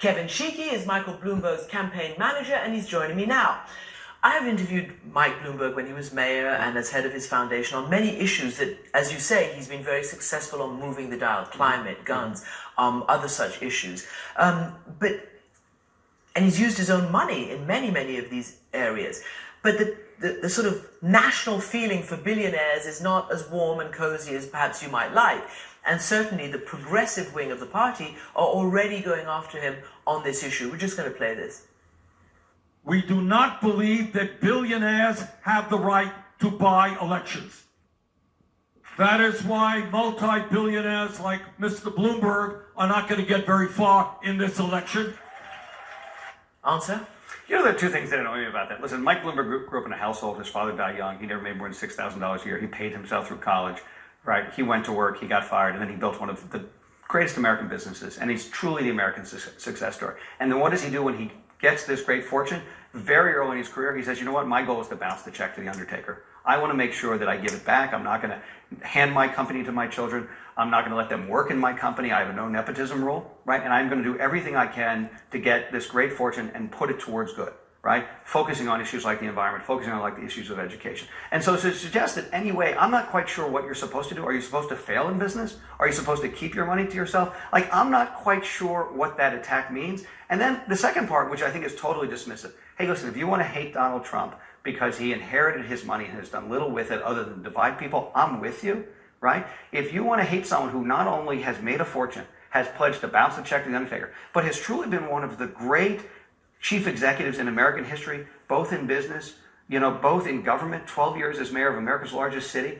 Kevin Sheekey is Michael Bloomberg's campaign manager, and he's joining me now. I have interviewed Mike Bloomberg when he was mayor and as head of his foundation on many issues that, as you say, he's been very successful on moving the dial: climate, guns, other such issues. And he's used his own money in many of these areas. But the sort of national feeling for billionaires is not as warm and cozy as perhaps you might like. And certainly the progressive wing of the party are already going after him on this issue. We're just going to play this. We do not believe that billionaires have the right to buy elections. That is why multi-billionaires like Mr. Bloomberg are not going to get very far in this election. Answer? You know, there are two things that annoy me about that. Listen, Mike Bloomberg grew up in a household. His father died young. He never made more than $6,000 a year. He paid himself through college, right? He went to work, he got fired, and then he built one of the greatest American businesses. And he's truly the American success story. And then what does he do when he gets this great fortune? Very early in his career, he says, you know what? My goal is to bounce the check to the undertaker. I want to make sure that I give it back. I'm not going to hand my company to my children. I'm not going to let them work in my company. I have a no nepotism rule, right? And I'm going to do everything I can to get this great fortune and put it towards good, right? Focusing on issues like the environment, focusing on like the issues of education. And so to suggest that anyway, I'm not quite sure what you're supposed to do. Are you supposed to fail in business? Are you supposed to keep your money to yourself? Like, I'm not quite sure what that attack means. And then the second part, which I think is totally dismissive. Hey, listen, if you want to hate Donald Trump because he inherited his money and has done little with it other than divide people, I'm with you, right? If you want to hate someone who not only has made a fortune, has pledged to bounce the check to the undertaker, but has truly been one of the great chief executives in American history, both in business, you know, both in government, 12 years as mayor of America's largest city,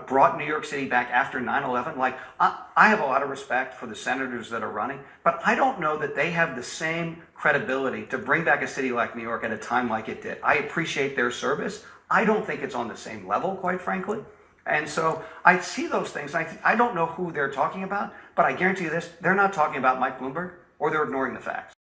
brought New York City back after 9/11. Like, I have a lot of respect for the senators that are running, but I don't know that they have the same credibility to bring back a city like New York at a time like it did. I appreciate their service. I don't think it's on the same level, quite frankly. And so I see those things. I don't know who they're talking about, but I guarantee you this, they're not talking about Mike Bloomberg, or they're ignoring the facts.